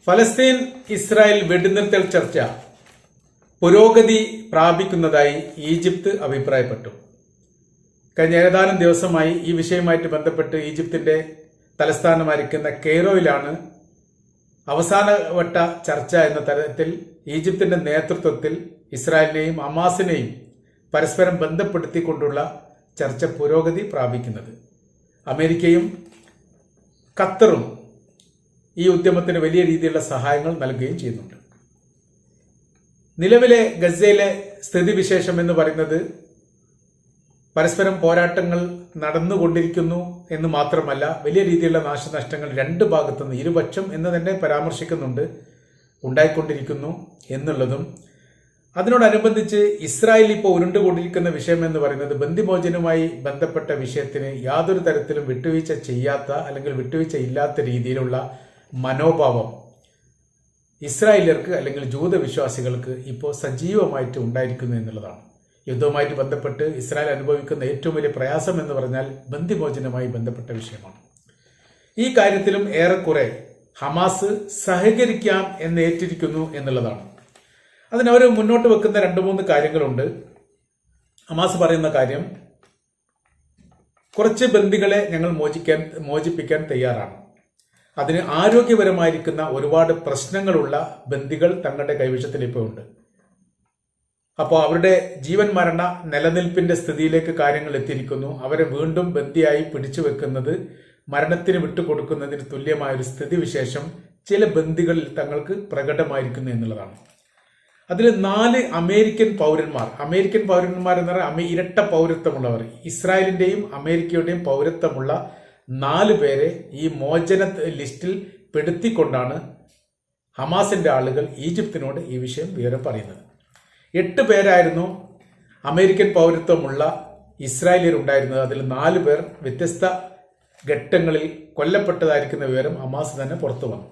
ഫലസ്തീൻ ഇസ്രായേൽ വെടിനിർത്തൽ ചർച്ച പുരോഗതി പ്രാപിക്കുന്നതായി ഈജിപ്ത് അഭിപ്രായപ്പെട്ടു. കഴിഞ്ഞ ഏതാനും ദിവസമായി ഈ വിഷയവുമായിട്ട് ബന്ധപ്പെട്ട് ഈജിപ്തിന്റെ തലസ്ഥാനമായിരിക്കുന്ന കെയ്റോയിലാണ് അവസാനവട്ട ചർച്ച എന്ന തരത്തിൽ ഈജിപ്തിന്റെ നേതൃത്വത്തിൽ ഇസ്രായേലിനെയും ഹമാസിനെയും പരസ്പരം ബന്ധപ്പെടുത്തിക്കൊണ്ടുള്ള ചർച്ച പുരോഗതി പ്രാപിക്കുന്നത്. അമേരിക്കയും ഖത്തറും ഈ ഉദ്യമത്തിന് വലിയ രീതിയിലുള്ള സഹായങ്ങൾ നൽകുകയും ചെയ്യുന്നുണ്ട്. നിലവിലെ ഗസയിലെ സ്ഥിതിവിശേഷം എന്ന് പറയുന്നത് പരസ്പരം പോരാട്ടങ്ങൾ നടന്നുകൊണ്ടിരിക്കുന്നു എന്ന് മാത്രമല്ല, വലിയ രീതിയിലുള്ള നാശനഷ്ടങ്ങൾ രണ്ട് ഭാഗത്തുനിന്ന് ഇരുപക്ഷം എന്ന് തന്നെ പരാമർശിക്കുന്നുണ്ട് ഉണ്ടായിക്കൊണ്ടിരിക്കുന്നു എന്നുള്ളതും, അതിനോടനുബന്ധിച്ച് ഇസ്രായേൽ ഇപ്പോൾ ഉരുണ്ടുകൊണ്ടിരിക്കുന്ന വിഷയം എന്ന് പറയുന്നത് ബന്ദിമോചനവുമായി ബന്ധപ്പെട്ട വിഷയത്തിന് യാതൊരു തരത്തിലും വിട്ടുവീഴ്ച ചെയ്യാത്ത അല്ലെങ്കിൽ വിട്ടുവീഴ്ച ഇല്ലാത്ത രീതിയിലുള്ള മനോഭാവം ഇസ്രായേലിയർക്ക് അല്ലെങ്കിൽ ജൂത വിശ്വാസികൾക്ക് ഇപ്പോൾ സജീവമായിട്ട് ഉണ്ടായിരിക്കുന്നു എന്നുള്ളതാണ്. യുദ്ധവുമായിട്ട് ബന്ധപ്പെട്ട് ഇസ്രായേൽ അനുഭവിക്കുന്ന ഏറ്റവും വലിയ പ്രയാസം എന്ന് പറഞ്ഞാൽ ബന്ദിമോചനവുമായി ബന്ധപ്പെട്ട വിഷയമാണ്. ഈ കാര്യത്തിലും ഏറെക്കുറെ ഹമാസ് സഹകരിക്കാം എന്ന് ഏറ്റിരിക്കുന്നു എന്നുള്ളതാണ്. അതിനവർ മുന്നോട്ട് വെക്കുന്ന 2-3 കാര്യങ്ങളുണ്ട്. ഹമാസ് പറയുന്ന കാര്യം, കുറച്ച് ബന്ദികളെ ഞങ്ങൾ മോചിപ്പിക്കാൻ തയ്യാറാണ്. അതിന് ആരോഗ്യപരമായിരിക്കുന്ന ഒരുപാട് പ്രശ്നങ്ങളുള്ള ബന്ദികൾ തങ്ങളുടെ കൈവശത്തിൽ ഇപ്പോൾ ഉണ്ട്. അപ്പോൾ അവരുടെ ജീവൻ മരണ നിലനിൽപ്പിന്റെ സ്ഥിതിയിലേക്ക് കാര്യങ്ങൾ എത്തിയിരിക്കുന്നു. അവരെ വീണ്ടും ബന്ദിയായി പിടിച്ചു വെക്കുന്നത് മരണത്തിന് വിട്ടുകൊടുക്കുന്നതിന് തുല്യമായ ഒരു സ്ഥിതിവിശേഷം ചില ബന്ദികളിൽ തങ്ങൾക്ക് പ്രകടമായിരിക്കുന്നു എന്നുള്ളതാണ്. അതിൽ 4 അമേരിക്കൻ പൗരന്മാർ എന്ന് പറഞ്ഞാൽ ഇരട്ട പൗരത്വമുള്ളവർ, ഇസ്രായേലിന്റെയും അമേരിക്കയുടെയും പൗരത്വമുള്ള 4 പേരെ ഈ മോചന ലിസ്റ്റിൽ പെടുത്തിക്കൊണ്ടാണ് ഹമാസിന്റെ ആളുകൾ ഈജിപ്തിനോട് ഈ വിഷയം വിവരം പറയുന്നത്. 8 പേരായിരുന്നു അമേരിക്കൻ പൗരത്വമുള്ള ഇസ്രായേലിയർ ഉണ്ടായിരുന്നത്. അതിൽ 4 പേർ വ്യത്യസ്ത ഘട്ടങ്ങളിൽ കൊല്ലപ്പെട്ടതായിരിക്കുന്ന വിവരം ഹമാസ് തന്നെ പുറത്തു വന്നു.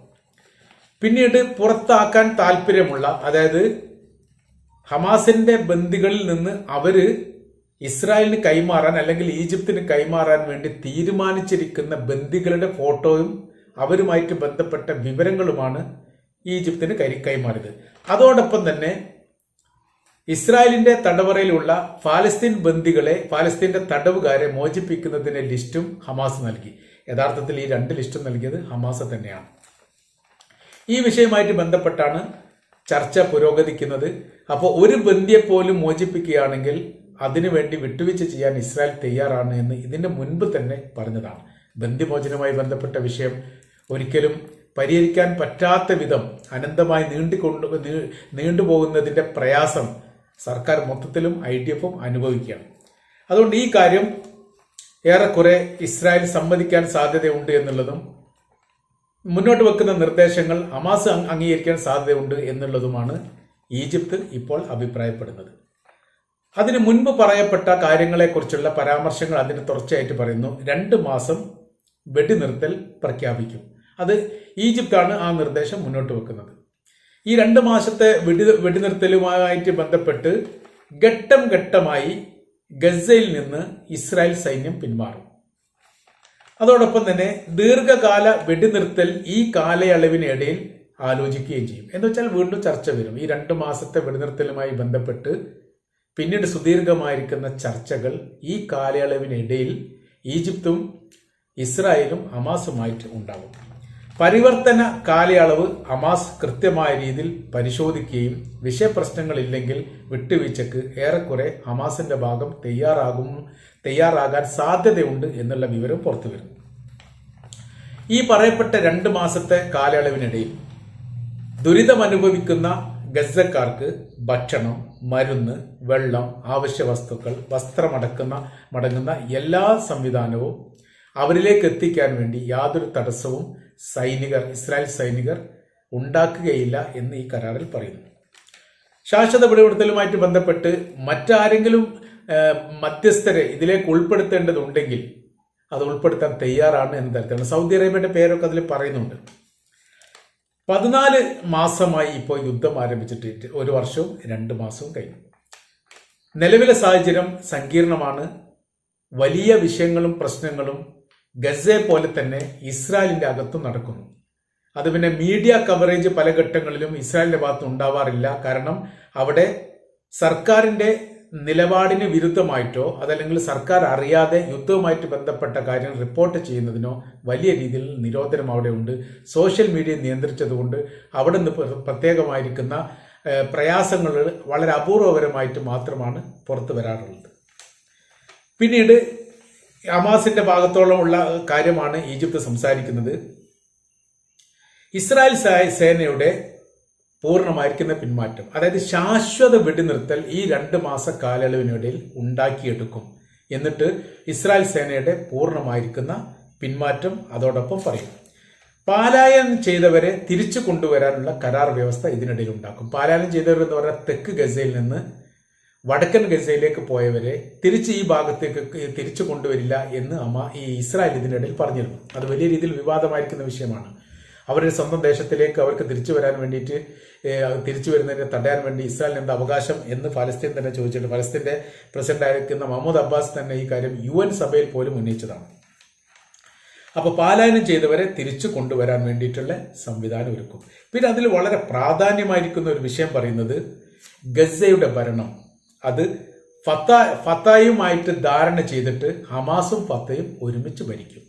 പിന്നീട് പുറത്താക്കാൻ താല്പര്യമുള്ള, അതായത് ഹമാസിന്റെ ബന്ദികളിൽ നിന്ന് അവര് ഇസ്രായേലിന് കൈമാറാൻ അല്ലെങ്കിൽ ഈജിപ്തിന് കൈമാറാൻ വേണ്ടി തീരുമാനിച്ചിരിക്കുന്ന ബന്ദികളുടെ ഫോട്ടോയും അവരുമായിട്ട് ബന്ധപ്പെട്ട വിവരങ്ങളുമാണ് ഈജിപ്തിന് കൈമാറിയത്. അതോടൊപ്പം തന്നെ ഇസ്രായേലിന്റെ തടവറയിലുള്ള ഫലസ്തീന്റെ തടവുകാരെ മോചിപ്പിക്കുന്നതിന്റെ ലിസ്റ്റും ഹമാസ് നൽകി. യഥാർത്ഥത്തിൽ ഈ 2 ലിസ്റ്റും നൽകിയത് ഹമാസ് തന്നെയാണ്. ഈ വിഷയവുമായിട്ട് ബന്ധപ്പെട്ടാണ് ചർച്ച പുരോഗതിക്കുന്നത്. അപ്പോൾ ഒരു ബന്ദിയെ പോലും മോചിപ്പിക്കുകയാണെങ്കിൽ അതിനുവേണ്ടി വിട്ടുവീഴ്ച ചെയ്യാൻ ഇസ്രായേൽ തയ്യാറാണ് എന്ന് ഇതിന്റെ മുൻപ് തന്നെ പറഞ്ഞതാണ്. ബന്ദിമോചനവുമായി ബന്ധപ്പെട്ട വിഷയം ഒരിക്കലും പരിഹരിക്കാൻ പറ്റാത്ത വിധം അനന്തമായി നീണ്ടുപോകുന്നതിന്റെ പ്രയാസം സർക്കാർ മൊത്തത്തിലും IDF-ഉം അനുഭവിക്കുകയാണ്. അതുകൊണ്ട് ഈ കാര്യം ഏറെക്കുറെ ഇസ്രായേൽ സമ്മതിക്കാൻ സാധ്യതയുണ്ട് എന്നുള്ളതും മുന്നോട്ട് വെക്കുന്ന നിർദ്ദേശങ്ങൾ ഹമാസ് അംഗീകരിക്കാൻ സാധ്യതയുണ്ട് എന്നുള്ളതുമാണ് ഈജിപ്ത് ഇപ്പോൾ അഭിപ്രായപ്പെടുന്നത്. അതിന് മുൻപ് പറയപ്പെട്ട കാര്യങ്ങളെക്കുറിച്ചുള്ള പരാമർശങ്ങൾ അതിന് തുടർച്ചയായിട്ട് പറയുന്നു. 2 മാസം വെടിനിർത്തൽ പ്രഖ്യാപിക്കും. അത് ഈജിപ്താണ് ആ നിർദ്ദേശം മുന്നോട്ട് വെക്കുന്നത്. ഈ 2 മാസത്തെ വെടിനിർത്തലുമായിട്ട് ബന്ധപ്പെട്ട് ഘട്ടം ഘട്ടമായി ഗസയിൽ നിന്ന് ഇസ്രായേൽ സൈന്യം പിന്മാറും. അതോടൊപ്പം തന്നെ ദീർഘകാല വെടിനിർത്തൽ ഈ കാലയളവിനിടയിൽ ആലോചിക്കുകയും ചെയ്യും. എന്ന് വെച്ചാൽ വീണ്ടും ചർച്ച വരും. ഈ 2 മാസത്തെ വെടിനിർത്തലുമായി ബന്ധപ്പെട്ട് പിന്നീട് സുദീർഘമായിരിക്കുന്ന ചർച്ചകൾ ഈ കാലയളവിനിടയിൽ ഈജിപ്തും ഇസ്രായേലും ഹമാസുമായിട്ട് ഉണ്ടാകും. പരിവർത്തന കാലയളവ് ഹമാസ് കൃത്യമായ രീതിയിൽ പരിശോധിക്കുകയും വിഷയപ്രശ്നങ്ങളില്ലെങ്കിൽ വിട്ടുവീഴ്ചക്ക് ഏറെക്കുറെ ഹമാസിന്റെ ഭാഗം തയ്യാറാകാൻ സാധ്യതയുണ്ട് എന്നുള്ള വിവരം പുറത്തുവരും. ഈ പറയപ്പെട്ട 2 മാസത്തെ കാലയളവിനിടയിൽ ദുരിതമനുഭവിക്കുന്ന ഗസക്കാർക്ക് ഭക്ഷണം, മരുന്ന്, വെള്ളം, ആവശ്യ വസ്തുക്കൾ, വസ്ത്രമടങ്ങുന്ന എല്ലാ സംവിധാനവും അവരിലേക്ക് എത്തിക്കാൻ വേണ്ടി യാതൊരു തടസ്സവും ഇസ്രായേൽ സൈനികർ ഉണ്ടാക്കുകയില്ല എന്ന് ഈ കരാറിൽ പറയുന്നു. ശാശ്വത വെടിനിർത്തലുമായിട്ട് ബന്ധപ്പെട്ട് മറ്റാരെങ്കിലും മധ്യസ്ഥരെ ഇതിലേക്ക് ഉൾപ്പെടുത്തേണ്ടതുണ്ടെങ്കിൽ അത് ഉൾപ്പെടുത്താൻ തയ്യാറാണ് എന്ന തരത്തിലാണ്. സൗദി അറേബ്യയുടെ പേരൊക്കെ അതിൽ പറയുന്നുണ്ട്. 14 മാസമായി ഇപ്പോൾ യുദ്ധം ആരംഭിച്ചിട്ട് 1 വർഷവും 2 മാസവും കഴിഞ്ഞു. നിലവിലെ സാഹചര്യം സങ്കീർണമാണ്. വലിയ വിഷയങ്ങളും പ്രശ്നങ്ങളും ഗസയെ പോലെ തന്നെ ഇസ്രായേലിന്റെ അകത്തും നടക്കുന്നു. അത് പിന്നെ മീഡിയ കവറേജ് പല ഘട്ടങ്ങളിലും ഇസ്രായേലിന്റെ ഭാഗത്ത് ഉണ്ടാവാറില്ല. കാരണം അവിടെ സർക്കാരിന്റെ നിലപാടിന് വിരുദ്ധമായിട്ടോ അതല്ലെങ്കിൽ സർക്കാർ അറിയാതെ യുദ്ധവുമായിട്ട് ബന്ധപ്പെട്ട കാര്യങ്ങൾ റിപ്പോർട്ട് ചെയ്യുന്നതിനോ വലിയ രീതിയിൽ നിരോധനം അവിടെ ഉണ്ട്. സോഷ്യൽ മീഡിയ നിയന്ത്രിച്ചതുകൊണ്ട് അവിടെ നിന്ന് പ്രത്യേകമായിരിക്കുന്ന പ്രയാസങ്ങൾ വളരെ അപൂർവപരമായിട്ട് മാത്രമാണ് പുറത്തു വരാറുള്ളത്. പിന്നീട് ഹമാസിന്റെ ഭാഗത്തോളം ഉള്ള കാര്യമാണ് ഈജിപ്ത് സംസാരിക്കുന്നത്. ഇസ്രായേൽ സേനയുടെ പൂർണ്ണമായിരിക്കുന്ന പിന്മാറ്റം, അതായത് ശാശ്വത വെടിനിർത്തൽ ഈ 2 മാസ കാലയളവിനിടയിൽ ഉണ്ടാക്കിയെടുക്കും. എന്നിട്ട് ഇസ്രായേൽ സേനയുടെ പൂർണ്ണമായിരിക്കുന്ന പിന്മാറ്റം അതോടൊപ്പം പറയും. പാലായനം ചെയ്തവരെ തിരിച്ചു കൊണ്ടുവരാനുള്ള കരാർ വ്യവസ്ഥ ഇതിനിടയിൽ ഉണ്ടാക്കും. പാലായനം ചെയ്തവർ എന്ന് പറഞ്ഞാൽ തെക്ക് ഗസയിൽ നിന്ന് വടക്കൻ ഗസയിലേക്ക് പോയവരെ തിരിച്ച് ഈ ഭാഗത്തേക്ക് തിരിച്ചു കൊണ്ടുവരില്ല എന്ന് ഈ ഇസ്രായേൽ ഇതിനിടയിൽ പറഞ്ഞിരുന്നു. അത് വലിയ രീതിയിൽ വിവാദമായിരിക്കുന്ന വിഷയമാണ്. അവരുടെ സ്വന്തം ദേശത്തിലേക്ക് അവർക്ക് തിരിച്ചു വരാൻ വേണ്ടിയിട്ട് തിരിച്ചു വരുന്നതിനെ തടയാൻ വേണ്ടി ഇസ്രായേലിന് എന്താ അവകാശം എന്ന് ഫലസ്തീൻ തന്നെ ചോദിച്ചിട്ടുണ്ട്. ഫലസ്തീന്റെ പ്രസിഡന്റ് ആയിരിക്കുന്ന മഹ്മൂദ് അബ്ബാസ് തന്നെ ഈ കാര്യം UN സഭയിൽ പോലും ഉന്നയിച്ചതാണ്. അപ്പൊ പാലായനം ചെയ്തവരെ തിരിച്ചു കൊണ്ടുവരാൻ വേണ്ടിയിട്ടുള്ള സംവിധാനം ഒരുക്കും. പിന്നെ അതിൽ വളരെ പ്രാധാന്യമായിരിക്കുന്ന ഒരു വിഷയം പറയുന്നത് ഗസയുടെ ഭരണം അത് ഫത്തായുമായിട്ട് ധാരണ ചെയ്തിട്ട് ഹമാസും ഫത്തയും ഒരുമിച്ച് ഭരിക്കും.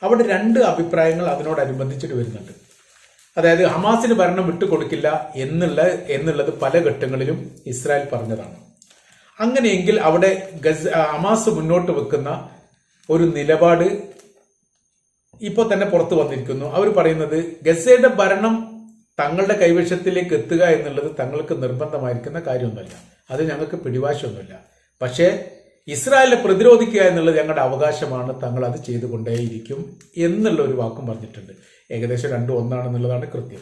അവിടെ 2 അഭിപ്രായങ്ങൾ അതിനോടനുബന്ധിച്ചിട്ട് വരുന്നുണ്ട്. അതായത് ഹമാസിന് ഭരണം വിട്ടുകൊടുക്കില്ല എന്നുള്ളത് പല ഘട്ടങ്ങളിലും ഇസ്രായേൽ പറഞ്ഞതാണ്. അങ്ങനെയെങ്കിൽ അവിടെ ഹമാസ് മുന്നോട്ട് വെക്കുന്ന ഒരു നിലപാട് ഇപ്പോൾ തന്നെ പുറത്തു വന്നിരിക്കുന്നു. അവർ പറയുന്നത് ഗസയുടെ ഭരണം തങ്ങളുടെ കൈവശത്തിലേക്ക് എത്തുക എന്നുള്ളത് തങ്ങൾക്ക് നിർബന്ധമായിരിക്കുന്ന കാര്യമൊന്നുമല്ല, അത് ഞങ്ങൾക്ക് പിടിവാശമൊന്നുമില്ല. പക്ഷേ ഇസ്രായേലിനെ പ്രതിരോധിക്കുക എന്നുള്ളത് ഞങ്ങളുടെ അവകാശമാണ്, തങ്ങൾ അത് ചെയ്തുകൊണ്ടേയിരിക്കും എന്നുള്ള ഒരു വാക്കും പറഞ്ഞിട്ടുണ്ട്. ഏകദേശം 2 ഒന്നാണെന്നുള്ളതാണ് കൃത്യം.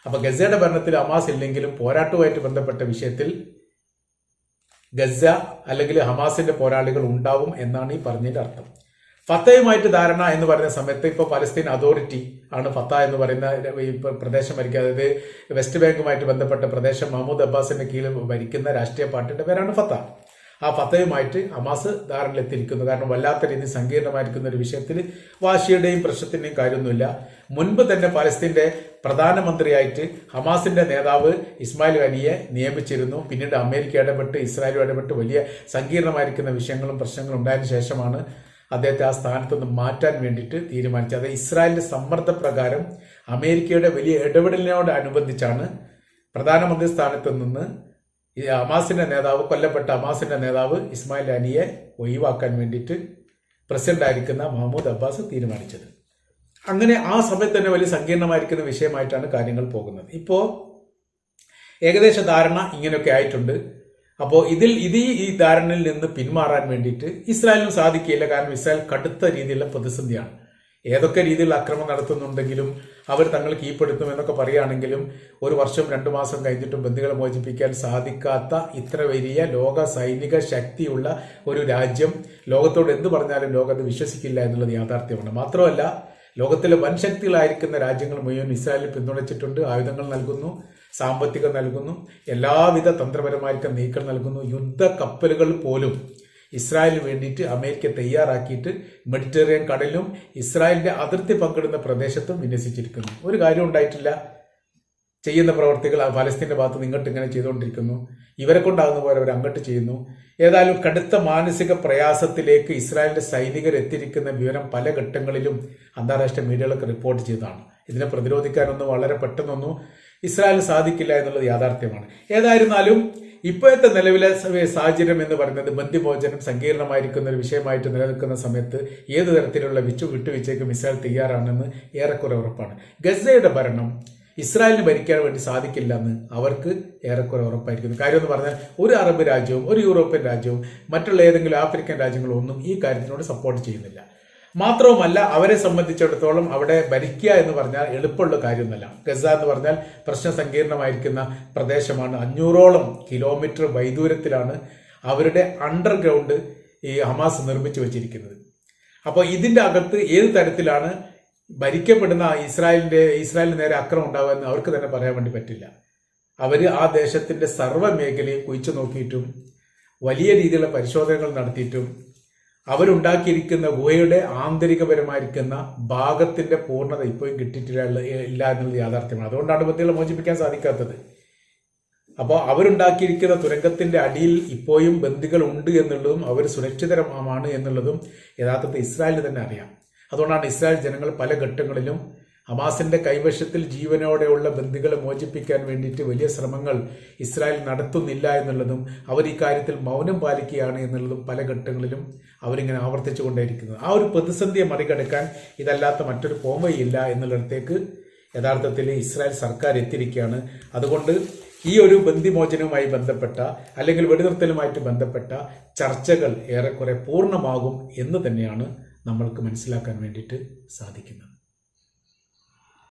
അപ്പൊ ഗസയുടെ ഭരണത്തിൽ ഹമാസ് ഇല്ലെങ്കിലും പോരാട്ടവുമായിട്ട് ബന്ധപ്പെട്ട വിഷയത്തിൽ ഗസ അല്ലെങ്കിൽ ഹമാസിന്റെ പോരാളികൾ ഉണ്ടാവും എന്നാണ് ഈ പറഞ്ഞതിന്റെ അർത്ഥം. ഫത്തയുമായിട്ട് ധാരണ എന്ന് പറയുന്ന സമയത്ത് ഇപ്പോൾ പലസ്തീൻ അതോറിറ്റി ആണ് ഫത്ത എന്ന് പറയുന്ന ഈ പ്രദേശം ഭരിക്കുക. അതായത് വെസ്റ്റ് ബാങ്കുമായിട്ട് ബന്ധപ്പെട്ട പ്രദേശം മഹ്മൂദ് അബ്ബാസിന്റെ കീഴിൽ ഭരിക്കുന്ന രാഷ്ട്രീയ പാർട്ടിയുടെ പേരാണ് ഫത്ത. ആ ഫത്തയുമായിട്ട് ഹമാസ് ധാരണയിലെത്തിയിരിക്കുന്നു. കാരണം വല്ലാത്ത രീതിയിൽ സങ്കീർണമായിരിക്കുന്ന ഒരു വിഷയത്തിൽ വാശിയുടെയും പ്രശ്നത്തിന്റെയും കാര്യമൊന്നുമില്ല. മുൻപ് തന്നെ പലസ്തീന്റെ പ്രധാനമന്ത്രിയായിട്ട് ഹമാസിന്റെ നേതാവ് ഇസ്മായിൽ ഹനിയെ നിയമിച്ചിരുന്നു. പിന്നീട് അമേരിക്ക ഇടപെട്ട് ഇസ്രായേലും ഇടപെട്ട് വലിയ സങ്കീർണമായിരിക്കുന്ന വിഷയങ്ങളും പ്രശ്നങ്ങളും ഉണ്ടായതിനു ശേഷമാണ് അദ്ദേഹത്തെ ആ സ്ഥാനത്ത് നിന്ന് മാറ്റാൻ വേണ്ടിയിട്ട് തീരുമാനിച്ചത്. അത് ഇസ്രായേലിന്റെ സമ്മർദ്ദപ്രകാരം അമേരിക്കയുടെ വലിയ ഇടപെടലിനോടനുബന്ധിച്ചാണ് പ്രധാനമന്ത്രി സ്ഥാനത്ത് നിന്ന് കൊല്ലപ്പെട്ട ഹമാസിന്റെ നേതാവ് ഇസ്മായിൽ ഹനിയെ ഒഴിവാക്കാൻ വേണ്ടിയിട്ട് പ്രസിഡന്റ് ആയിരിക്കുന്ന മഹ്മൂദ് അബ്ബാസ് തീരുമാനിച്ചത്. അങ്ങനെ ആ സമയത്ത് തന്നെ വലിയ സങ്കീർണമായിരിക്കുന്ന വിഷയമായിട്ടാണ് കാര്യങ്ങൾ പോകുന്നത്. ഇപ്പോ ഏകദേശ ധാരണ ഇങ്ങനെയൊക്കെ ആയിട്ടുണ്ട്. അപ്പോൾ ഈ ധാരണയിൽ നിന്ന് പിന്മാറാൻ വേണ്ടിയിട്ട് ഇസ്രായേലിനും സാധിക്കില്ല. കാരണം ഇസ്രായേൽ കടുത്ത രീതിയിലുള്ള പ്രതിസന്ധിയാണ്. ഏതൊക്കെ രീതിയിൽ ആക്രമണം നടത്തുന്നുണ്ടെങ്കിലും അവർ തങ്ങൾ കീഴ്പ്പെടുത്തും എന്നൊക്കെ പറയുകയാണെങ്കിലും 1 വർഷം 2 മാസം കഴിഞ്ഞിട്ടും ബന്ദികളെ മോചിപ്പിക്കാൻ സാധിക്കാത്ത ഇത്ര വലിയ ലോക സൈനിക ശക്തിയുള്ള ഒരു രാജ്യം ലോകത്തോട് എന്ത് പറഞ്ഞാലും ലോകം അത് വിശ്വസിക്കില്ല എന്നുള്ളത് യാഥാർത്ഥ്യമാണ്. മാത്രമല്ല ലോകത്തിലെ വൻ ശക്തികളായിരിക്കുന്ന രാജ്യങ്ങൾ മുഴുവൻ ഇസ്രായേലിൽ പിന്തുണച്ചിട്ടുണ്ട്. ആയുധങ്ങൾ നൽകുന്നു, സാമ്പത്തികം നൽകുന്നു, എല്ലാവിധ തന്ത്രപരമായിരിക്കുന്ന നീക്കം നൽകുന്നു. യുദ്ധ കപ്പലുകൾ പോലും ഇസ്രായേലിന് വേണ്ടിയിട്ട് അമേരിക്ക തയ്യാറാക്കിയിട്ട് മെഡിറ്ററേനിയൻ കടലിലും ഇസ്രായേലിന്റെ അതിർത്തി പങ്കിടുന്ന പ്രദേശത്തും വിന്യസിച്ചിരിക്കുന്നു. ഒരു കാര്യം ഉണ്ടായിട്ടില്ല. ചെയ്യുന്ന പ്രവർത്തികൾ ഫലസ്തീന്റെ ഭാഗത്ത് ഇങ്ങോട്ട് ഇങ്ങനെ ചെയ്തുകൊണ്ടിരിക്കുന്നു. ഇവരെ കൊണ്ടാകുന്ന പോലെ അവർ അങ്ങോട്ട് ചെയ്യുന്നു. ഏതായാലും കടുത്ത മാനസിക പ്രയാസത്തിലേക്ക് ഇസ്രായേലിന്റെ സൈനികർ എത്തിയിരിക്കുന്ന വിവരം പല ഘട്ടങ്ങളിലും അന്താരാഷ്ട്ര മീഡിയകളൊക്കെ റിപ്പോർട്ട് ചെയ്തതാണ്. ഇതിനെ പ്രതിരോധിക്കാനൊന്നും വളരെ പെട്ടെന്നൊന്നും ഇസ്രായേലിന് സാധിക്കില്ല എന്നുള്ളത് യാഥാർത്ഥ്യമാണ്. ഏതായിരുന്നാലും ഇപ്പോഴത്തെ നിലവിലെ സാഹചര്യം എന്ന് പറയുന്നത് ബന്ദിമോചനം സങ്കീർണമായിരിക്കുന്ന ഒരു വിഷയമായിട്ട് നിലനിൽക്കുന്ന സമയത്ത് ഏതു തരത്തിലുള്ള വിട്ടുവീഴ്ചയ്ക്കും ഇസ്രായേൽ തയ്യാറാണെന്ന് ഏറെക്കുറെ ഉറപ്പാണ്. ഗസയുടെ ഭരണം ഇസ്രായേലിന് ഭരിക്കാൻ വേണ്ടി സാധിക്കില്ല എന്ന് അവർക്ക് ഏറെക്കുറെ ഉറപ്പായിരിക്കുന്നു. കാര്യം എന്ന് പറഞ്ഞാൽ ഒരു അറബ് രാജ്യവും ഒരു യൂറോപ്യൻ രാജ്യവും മറ്റുള്ള ഏതെങ്കിലും ആഫ്രിക്കൻ രാജ്യങ്ങളും ഒന്നും ഈ കാര്യത്തിനോട് സപ്പോർട്ട് ചെയ്യുന്നില്ല. മാത്രവുമല്ല അവരെ സംബന്ധിച്ചിടത്തോളം അവിടെ ഭരിക്കുക എന്ന് പറഞ്ഞാൽ എളുപ്പമുള്ള കാര്യമൊന്നുമല്ല. ഗസ എന്ന് പറഞ്ഞാൽ പ്രശ്ന സങ്കീർണമായിരിക്കുന്ന പ്രദേശമാണ്. 500ഓളം കിലോമീറ്റർ വൈദൂരത്തിലാണ് അവരുടെ അണ്ടർഗ്രൗണ്ട് ഈ ഹമാസ് നിർമ്മിച്ചു വെച്ചിരിക്കുന്നത്. അപ്പോൾ ഇതിന്റെ അകത്ത് ഏത് തരത്തിലാണ് ഭരിക്കപ്പെടുന്ന ഇസ്രായേലിന് നേരെ ആക്രമണം ഉണ്ടാവുക എന്ന് അവർക്ക് തന്നെ പറയാൻ വേണ്ടി പറ്റില്ല. അവർ ആ ദേശത്തിന്റെ സർവ്വ മേഖലയും കുഴിച്ചു നോക്കിയിട്ടും വലിയ രീതിയിലുള്ള പരിശോധനകൾ നടത്തിയിട്ടും അവരുണ്ടാക്കിയിരിക്കുന്ന ഗുഹയുടെ ആന്തരികപരമായിരിക്കുന്ന ഭാഗത്തിന്റെ പൂർണ്ണത ഇപ്പോഴും കിട്ടിയിട്ടില്ല ഇല്ല എന്നുള്ളത് യാഥാർത്ഥ്യമാണ്. അതുകൊണ്ടാണ് ബന്ദികളെ മോചിപ്പിക്കാൻ സാധിക്കാത്തത്. അപ്പോൾ അവരുണ്ടാക്കിയിരിക്കുന്ന തുരങ്കത്തിന്റെ അടിയിൽ ഇപ്പോഴും ബന്ദികൾ ഉണ്ട് എന്നുള്ളതും അവർ സുരക്ഷിതരമാണ് എന്നുള്ളതും യഥാർത്ഥത്തിൽ ഇസ്രായേലിന് തന്നെ അറിയാം. അതുകൊണ്ടാണ് ഇസ്രായേൽ ജനങ്ങൾ പല ഘട്ടങ്ങളിലും ഹമാസിന്റെ കൈവശത്തിൽ ജീവനോടെയുള്ള ബന്ദികളെ മോചിപ്പിക്കാൻ വേണ്ടിയിട്ട് വലിയ ശ്രമങ്ങൾ ഇസ്രായേൽ നടത്തുന്നില്ല എന്നുള്ളതും അവർ ഈ കാര്യത്തിൽ മൗനം പാലിക്കുകയാണ് എന്നുള്ളതും പല ഘട്ടങ്ങളിലും അവരിങ്ങനെ ആവർത്തിച്ചു കൊണ്ടേയിരിക്കുന്നത്. ആ ഒരു പ്രതിസന്ധിയെ മറികടക്കാൻ ഇതല്ലാത്ത മറ്റൊരു പോംവഴിയില്ല എന്നുള്ളിടത്തേക്ക് യഥാർത്ഥത്തിൽ ഇസ്രായേൽ സർക്കാർ എത്തിയിരിക്കുകയാണ്. അതുകൊണ്ട് ഈ ഒരു ബന്ദിമോചനവുമായി ബന്ധപ്പെട്ട അല്ലെങ്കിൽ വെടിനിർത്തലുമായിട്ട് ബന്ധപ്പെട്ട ചർച്ചകൾ ഏറെക്കുറെ പൂർണ്ണമാകും എന്ന് തന്നെയാണ് നമ്മൾക്ക് മനസ്സിലാക്കാൻ വേണ്ടിയിട്ട് സാധിക്കുന്നത്.